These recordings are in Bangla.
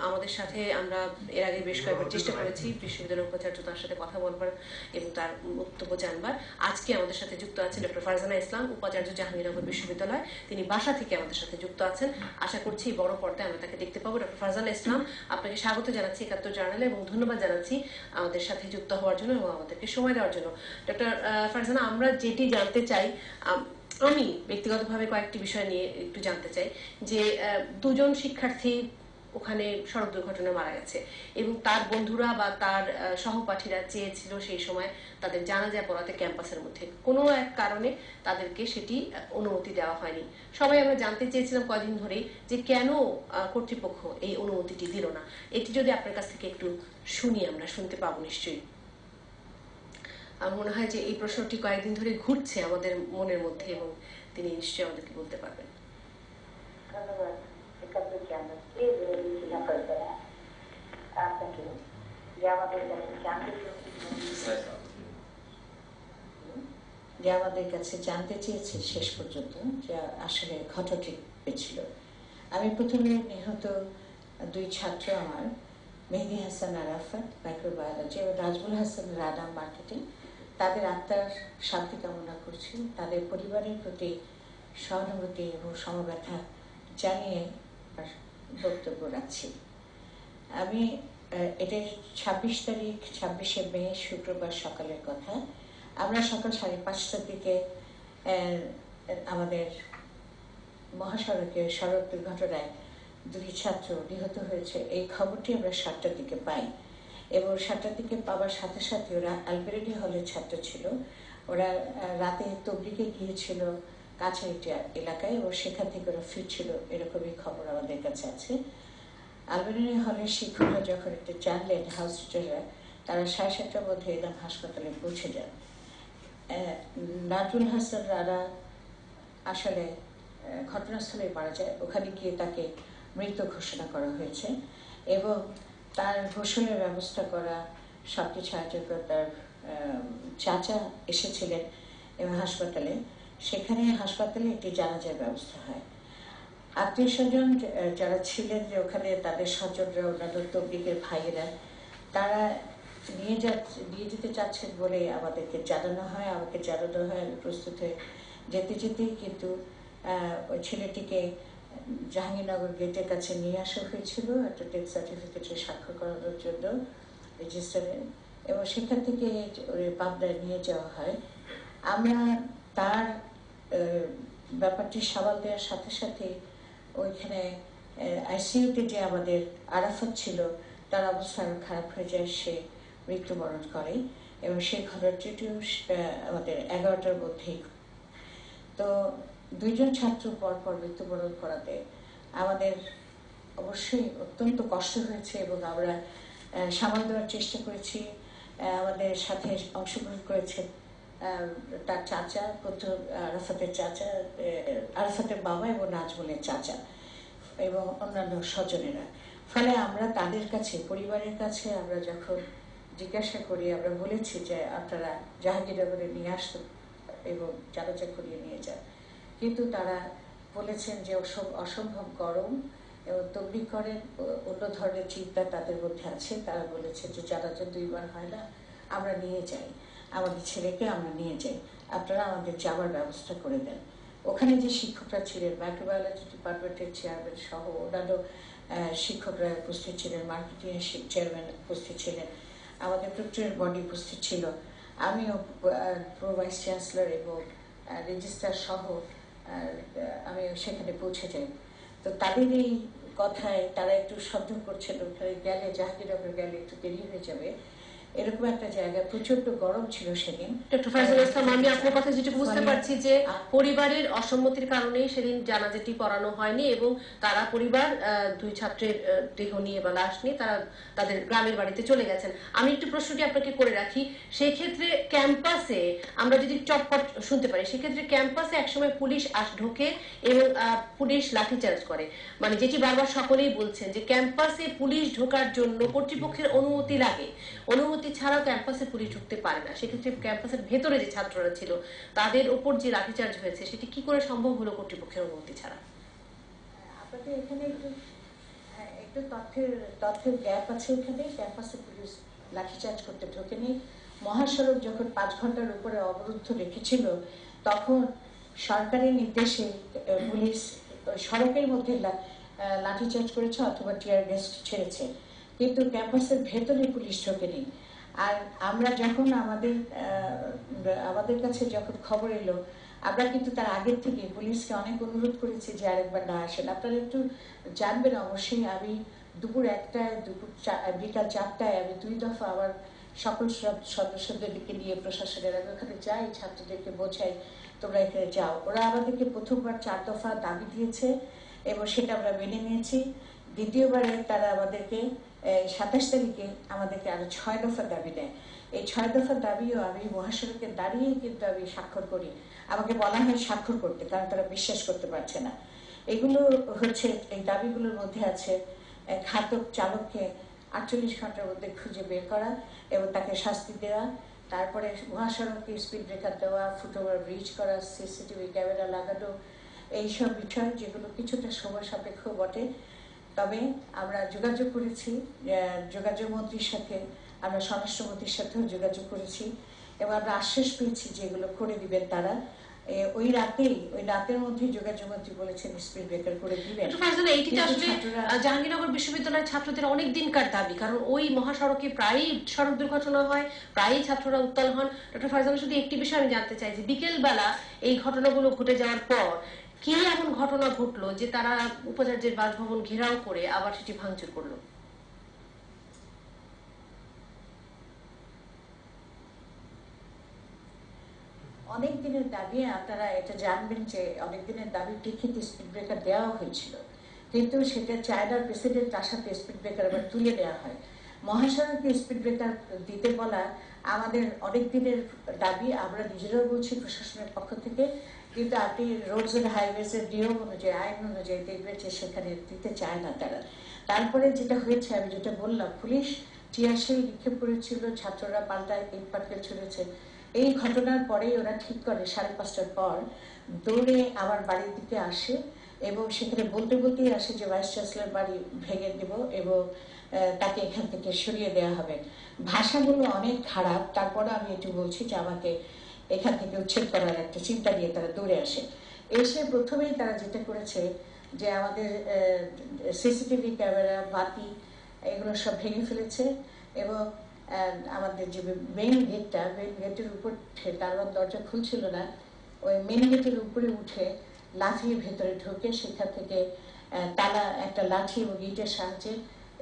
আমাদের সাথে আমরা এর আগে বেশ কয়েকবার চেষ্টা করেছি বিশ্ববিদ্যালয়ের উপাচার্য তার সাথে কথা বলবার এবং তার বক্তব্য জানবার। আজকে আমাদের সাথে যুক্ত আছেন ডক্টর ফারজানা ইসলাম, উপাচার্য জাহাঙ্গীরনগর বিশ্ববিদ্যালয়। তিনি বাসা থেকে আমাদের সাথে যুক্ত আছেন। আশা করছি বড় পর্দায় আমরা তাকে দেখতে পাবো। ডক্টর ফারজানা ইসলাম, আপনাকে স্বাগত জানাচ্ছি একাত্তর জার্নালে এবং ধন্যবাদ জানাচ্ছি আমাদের সাথে যুক্ত হওয়ার জন্য এবং আমাদেরকে সময় দেওয়ার জন্য। ডক্টর ফারজানা, আমরা যেটি জানতে চাই, আমি ব্যক্তিগতভাবে কয়েকটি বিষয় নিয়ে একটু জানতে চাই যে দুজন শিক্ষার্থী ওখানে সড়ক দুর্ঘটনায় মারা গেছে এবং তার বন্ধুরা বা তার সহপাঠীরা চেয়েছিল সেই সময় তাদের জানাজা পড়াতে ক্যাম্পাসের মধ্যে। কোনো এক কারণে তাদেরকে সেটি অনুমতি দেওয়া হয়নি। সবাই আমরা জানতে চেয়েছিলাম কয়দিন ধরেই যে কেন কর্তৃপক্ষ এই অনুমতিটি দিল না। এটি যদি আপনার কাছ থেকে একটু শুনি, আমরা শুনতে পাবো নিশ্চয়ই। আমার মনে হয় যে এই প্রশ্নটি কয়েকদিন ধরে ঘুরছে আমাদের মনের মধ্যে এবং তিনি নিশ্চয়ই আমাদেরকে বলতে পারবেন। ধন্যবাদ একাত্তর জার্নালকে আপনাকে যে আমাদের কাছে জানতে চেয়েছে শেষ পর্যন্ত যে আসলে ঘটনাটি হয়েছিল। আমি প্রথমে নিহত দুই ছাত্র আমার মেহেদি হাসান আরাফাত মাইক্রোবায়োলজি এবং রাজবুল হাসান রানা মার্কেটিং, তাদের আত্মার শান্তি কামনা করছি, তাদের পরিবারের প্রতি সহানুভূতি এবং সমব্যথা জানিয়ে বক্তব্য রাখছি। আমি এটা 26 তারিখ 26শে মে শুক্রবার সকালের কথা। আমরা সকাল 5:30টার দিকে আমাদের মহাসড়কে সড়ক দুর্ঘটনায় দুই ছাত্র নিহত হয়েছে এই খবরটি আমরা 7টার দিকে পাই এবং 7টার দিকে পাওয়ার সাথে সাথে ওরা আলবেরেনি হলের ছাত্র ছিল। ওরা রাতে তবলিগে গিয়েছিল কাছের একটি এলাকায় এবং সেখান থেকে ওরা ফিরছিল, এরকমই খবর আমাদের কাছে আছে। আলবেরেনি হলের শিক্ষকরা যখন একটু জানলেন, হাউস টিচাররা, তারা 7:30টার মধ্যে এলাম হাসপাতালে পৌঁছে যান। নাজরুল হাসান রানা আসলে ঘটনাস্থলে মারা যায়। ওখানে গিয়ে তাকে মৃত ঘোষণা করা হয়েছে এবং তার গোসলের ব্যবস্থা করা সবকিছু আয়োজন করে তার চাচা এসেছিলেন এবং হাসপাতালে, সেখানে হাসপাতালে একটি জানাজার ব্যবস্থা হয়। আত্মীয় স্বজন যারা ছিলেন যে ওখানে, তাদের স্বজনরা, অন্যান্য তবলিগের ভাইয়েরা, তারা নিয়ে যেতে চাচ্ছেন বলে আমাদেরকে জানানো হয়, আমাকে জানানো হয়। আমি প্রস্তুত হয়ে যেতেই কিন্তু ওই ছেলেটিকে জাহাঙ্গীরনগর গেটের কাছে নিয়ে আসা হয়েছিল একটা ডেথ সার্টিফিকেটে স্বাক্ষর করানোর জন্য রেজিস্টারে, এবং সেখান থেকে পাবনায় নিয়ে যাওয়া হয়। আমরা তার ব্যাপারটি সামাল দেওয়ার সাথে সাথে ওইখানে আইসিইউতে যে আমাদের আরাফাত ছিল তার অবস্থা আরো খারাপ হয়ে যায়, সে মৃত্যুবরণ করে এবং সেই ঘটনাটিও আমাদের 11টার মধ্যেই। তো দুইজন ছাত্র পরপর মৃত্যুবরণ করাতে আমাদের অবশ্যই অত্যন্ত কষ্ট হয়েছে এবং আমরা সামাল দেওয়ার চেষ্টা করেছি। আমাদের সাথে অংশগ্রহণ করেছেন তার চাচা, প্রথম আরাফাতের চাচা, আরাফাতের বাবা এবং নাজমুলের চাচা এবং অন্যান্য স্বজনেরা। ফলে আমরা তাদের কাছে, পরিবারের কাছে আমরা যখন জিজ্ঞাসা করি, আমরা বলেছি যে আপনারা জাহাঙ্গীরনগরে নিয়ে আসতেন এবং জানাজা করিয়ে নিয়ে যান, কিন্তু তারা বলেছেন যে অসম্ভব গরম এবং তবলিগ করেন, অন্য ধরনের চিন্তা তাদের মধ্যে আছে। তারা বলেছে যে জানাজা 2 বার হয় না, আমরা নিয়ে যাই, আমাদের ছেলেকে আমরা নিয়ে যাই, আপনারা আমাদের যাওয়ার ব্যবস্থা করে দেন। ওখানে যে শিক্ষকরা ছিলেন, মাইক্রোবায়োলজি ডিপার্টমেন্টের চেয়ারম্যান সহ অন্যান্য শিক্ষকরা উপস্থিত ছিলেন, মার্কেটিং এর চেয়ারম্যান উপস্থিত ছিলেন, আমাদের প্রক্টরের বডি উপস্থিত ছিল, আমিও প্রো ভাইস চ্যান্সেলর এবং রেজিস্ট্রার সহ আমি সেখানে পৌঁছে যাই। তো তাদের এই কথায় তারা একটু সন্দেহ করছেন ওখানে গেলে, জাহাঙ্গীরনগর গেলে একটু দেরি হয়ে যাবে, এরকম একটা জায়গা। প্রচন্ড গরম ছিল সেদিন। ডক্টর ফারজানা ইসলাম, আমি আপনার কথা যেটা বুঝতে পারছি যে পরিবারের অসম্মতির কারণে সেদিন জানাজাটি পড়ানো হয়নি এবং তারা পরিবার দুই ছাত্রের দেহ নিয়ে বা লাশ নিয়ে তারা তাদের গ্রামের বাড়িতে চলে গেছেন। আমি একটু প্রশ্নটি আপনাকে করে রাখি, সেই ক্ষেত্রে ক্যাম্পাসে আমরা যদি চটপট শুনতে পারি, সেক্ষেত্রে ক্যাম্পাসে একসময় পুলিশ ঢোকে এবং পুলিশ লাঠিচার্জ করে, মানে যেটি বারবার সকলেই বলছেন যে ক্যাম্পাসে পুলিশ ঢোকার জন্য কর্তৃপক্ষের অনুমতি লাগে, অনুমতি ছাড়াও ক্যাম্পাসে পুলিশ ঢুকতে পারে না। সেক্ষেত্রে ক্যাম্পাসের ভেতরে যে ছাত্ররা ছিল তাদের উপর যে লাঠিচার্জ হয়েছে সেটি কি করে সম্ভব হলো কর্তৃপক্ষের অনুমতি ছাড়া? আপনাদের এখানে একটু একটু তথ্যের গ্যাপ আছে এখানে। ক্যাম্পাসে পুলিশ লাঠিচার্জ করতে ঢোকেনি। মহাসড়ক যখন 5 ঘন্টার উপরে অবরুদ্ধ রেখেছিল তখন সরকারের নির্দেশে পুলিশ সড়কের মধ্যে লাঠিচার্জ করেছে অথবা টিয়ার গ্যাস ছেড়েছে, কিন্তু ক্যাম্পাসের ভেতরে পুলিশ ঢোকেনি। আর আমরা যখন আমাদের কাছে যখন খবর এলো, আমরা কিন্তু তার আগের থেকে পুলিশকে অনেক অনুরোধ করেছি যে আরেকবার না আসেন। আপনারা একটু জানবেন অবশ্যই, আমি দুপুর 1টায় বিকাল 4টায় আমি 2 দফা আমার সকল সদস্যদেরকে নিয়ে প্রশাসনের আমি ওখানে যাই, ছাত্রদেরকে বোঝাই তোমরা এখানে যাও। ওরা আমাদেরকে প্রথমবার 4 দফা দাবি দিয়েছে এবং সেটা আমরা মেনে নিয়েছি। দ্বিতীয়বারে তারা আমাদেরকে 27 তারিখে আমাদেরকে আরো 6 দফা দাবি দেয়। এই 6 দফা দাবিও আমি মহাসড়কে দাঁড়িয়ে কিন্তু আমি স্বাক্ষর করি। আমাকে বলা হয় স্বাক্ষর করতে, কারণ তারা বিশ্বাস করতে পারছে না। এগুলো হচ্ছে, এই দাবিগুলোর মধ্যে আছে ঘাতক চালককে 48 ঘন্টার মধ্যে খুঁজে বের করা এবং তাকে শাস্তি দেওয়া, তারপরে মহাসড়কে স্পিড ব্রেকার দেওয়া, ফুটওভার ব্রিজ করা, সিসিটিভি ক্যামেরা লাগানো, এইসব বিষয় যেগুলো কিছুটা সময় সাপেক্ষ বটে। তবে আমরা যোগাযোগ করেছি যোগাযোগ মন্ত্রীর সাথে, আমরা স্বরাষ্ট্রমন্ত্রীর সাথেও যোগাযোগ করেছি এবং আমরা আশ্বাস পেয়েছি যে এগুলো করে দিবেন তারা। ওই রাতের মধ্যে যোগাযোগ মন্ত্রী বলেছেন স্পিড ব্রেকার করে দিবেন। এইটা আসলে জাহাঙ্গীরনগর বিশ্ববিদ্যালয়ের ছাত্রদের অনেক দিনকার দাবি, কারণ ওই মহাসড়কে প্রায়ই সড়ক দুর্ঘটনা হয়, প্রায়ই ছাত্ররা উত্তাল হন। ডক্টর ফারজানা, শুধু একটি বিষয় আমি জানতে চাই যে বিকেল বেলা এই ঘটনাগুলো ঘটে যাওয়ার পর কি এমন ঘটনা ঘটলো যে তারা উপাচার্যের বাসভবন ঘেরাও করে আবার সেটি ভাঙচুর করলো? অনেক দিনের দাবি, আপনারা এটা জানবেন যে অনেক দিনের দাবি প্রেক্ষিতে স্পিড ব্রেকার দেওয়া হয়েছিল, কিন্তু সেটা চায়নার প্রেসিডেন্ট আসাতে স্পিড ব্রেকার আবার তুলে দেওয়া হয়। মহাসড়কে স্পিড ব্রেকার দিতে বলা আমাদের অনেক দিনের দাবি, আমরা নিজেরাও বলছি প্রশাসনের পক্ষ থেকে, কিন্তু আপনি রোডস এন্ড হাইওয়েজ এর নিয়ম অনুযায়ী, আইন অনুযায়ী দেখবেন যে সেখানে দিতে চায় না তারা। তারপরে যেটা হয়েছে, আমি যেটা বললাম, পুলিশ টিয়ারশেল নিক্ষেপ করেছিল, ছাত্ররা পাল্টায় ইট পাটকেল ছুড়েছে। এই ঘটনার পরেই ওরা ঠিক করে 5:30টার পর দৌড়ে আমার বাড়ির দিকে আসে এবং সেখানে বলতে বলতেই আসে যে ভাইস চ্যান্সেলর বাড়ি ভেঙে দেব এবং তাকে এখান থেকে সরিয়ে দেওয়া হবে। ভাষাগুলো অনেক খারাপ, তারপরে আমি একটু বলছি যে আমাকে এখান থেকে উচ্ছেদ করার একটা চিন্তা নিয়ে তারা দৌড়ে আসে। এসে প্রথমেই তারা যেটা করেছে যে আমাদের সিসিটিভি ক্যামেরা, বাতি, এগুলো সব ভেঙে ফেলেছে এবং আমাদের যে মেইন গেটের উপর উঠে, দারোয়ান দরজা খুলছিল না, ওই মেইন গেটের উপরে উঠে লাফিয়ে ভেতরে ঢুকে সেখান থেকে তালা, একটা লাঠি এবং ইটের সাহায্যে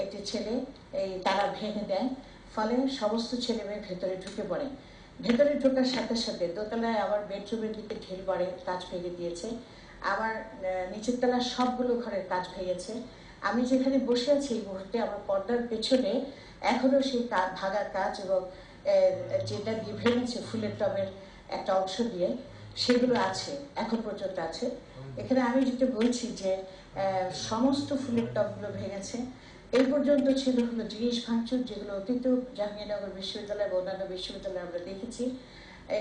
একটি ছেলে এই তালা ভেঙে দেয়। ফলে সমস্ত ছেলে মেয়ে ভেতরে ঢুকে পড়ে। ভেতরে ঢোকার সাথে সাথে দোতলায় আমার বেডরুমের দিকে ঢিল পড়ে, কাঁচ ভেঙে দিয়েছে। আমার নিচের তলার সবগুলো ঘরের কাঁচ ভেঙেছে। আমি যেখানে বসে আছি এই মুহূর্তে, আমার পর্দার পেছনে এখনো সেই ভাঙা কাঁচ এবং যেটা দিয়ে ভেঙেছে ফুলের টবের একটা অংশ দিয়ে, সেগুলো আছে, এখন পর্যন্ত আছে। এখানে আমি যেটা বলছি যে সমস্ত ফুলের টবগুলো ভেঙেছে। এই পর্যন্ত ছিল হলো জিনিস ভাঙচুর, যেগুলো অতীত জাহাঙ্গীরনগর বিশ্ববিদ্যালয় বা অন্যান্য বিশ্ববিদ্যালয়ে আমরা দেখেছি।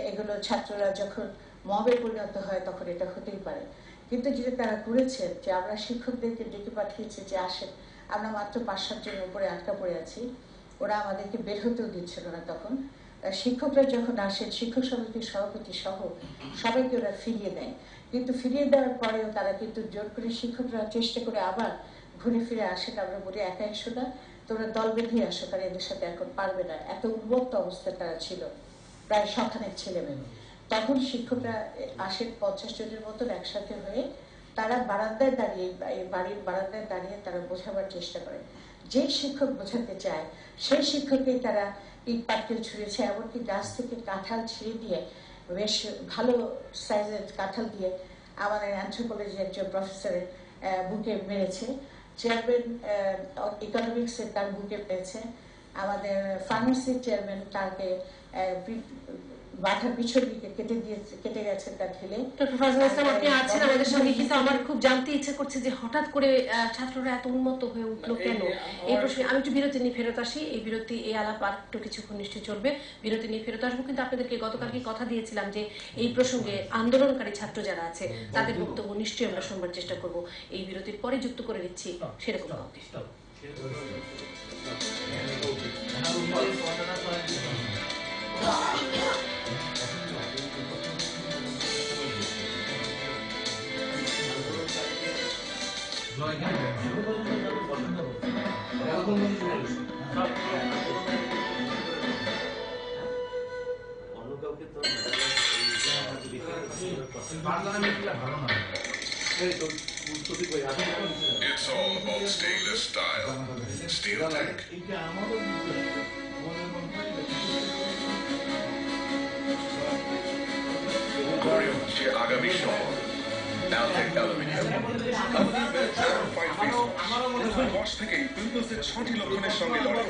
এগুলো ছাত্ররা যখন মবে পরিণত হয় তখন এটা হতেই পারে। কিন্তু যেটা তারা করেছে যে আমরা শিক্ষকদেরকে ডেকে পাঠিয়েছি যে আসেন, আমরা মাত্র 5-7 জনের উপরে আটকা পড়ে আছি, ওরা আমাদেরকে বের হতেও দিচ্ছিল না। তখন শিক্ষকরা যখন আসেন, শিক্ষক সমিতির সভাপতি সহ সবাইকে ওরা ফিরিয়ে দেয়, কিন্তু ফিরিয়ে দেওয়ার পরেও তারা কিন্তু জোর করে শিক্ষকরা চেষ্টা করে আবার ঘুরে ফিরে আসেন। আমরা বলি একা এসো না, তোমরা দল বেঁধে আসো, কারণ এদের সাথে এখন পারবে না। এত উন্মত্ত অবস্থায় তারা ছিল, প্রায় শখানেক ছেলে মেয়ে। তখন শিক্ষকরা আসেন 50 জনের মতন একসাথে হয়ে, তারা বারান্দায় দাঁড়িয়ে, বাড়ির বারান্দায় দাঁড়িয়ে তারা বোঝাবার চেষ্টা করে। যে শিক্ষক বোঝাতে চায় সেই শিক্ষককে তারা ইট পাটকেল ছুঁড়েছে, এমনকি গাছ থেকে কাঁঠাল ছিঁড়ে দিয়ে, বেশ ভালো সাইজের কাঁঠাল দিয়ে আমাদের অ্যানথ্রোপোলজি একজন প্রফেসরের বুকে মেরেছে। চেয়ারম্যান ইকোনমিক্সের তার বুকে পেয়েছে। আমাদের ফার্মেসির চেয়ারম্যান তাকে মাথার পিছন দিকে কেটে গেছে তার ঢিলে। ডক্টর ফারজানা ইসলাম, আপনি আছেন আমাদের সঙ্গে, কিন্তু আমার খুব জানতে ইচ্ছে করছে যে হঠাৎ করে ছাত্ররা এত উন্মত্ত হয়ে উঠলো কেন? এই প্রশ্নে আমি একটু বিরতি নিয়ে ফেরত আসি। এই আলাপ আর একটু কিছুক্ষণ নিশ্চয়ই চলবে। বিরতি নিয়ে ফেরত আসবো, কিন্তু আপনাদেরকে গতকালকে কথা দিয়েছিলাম যে এই প্রসঙ্গে আন্দোলনকারী ছাত্র যারা আছে তাদের বক্তব্য নিশ্চয়ই আমরা শুনবার চেষ্টা করব। এই বিরতির পরে যুক্ত করে দিচ্ছি সেরকম কাউকে। It's all about stainless style. Steel Tech. গড়ে উঠছে আগামী শহর অ্যালটেক অ্যালুমিনিয়াম। কম্পানির 10 থেকেই উইন্ডোজের 6টি লক্ষণের সঙ্গে লড়াই।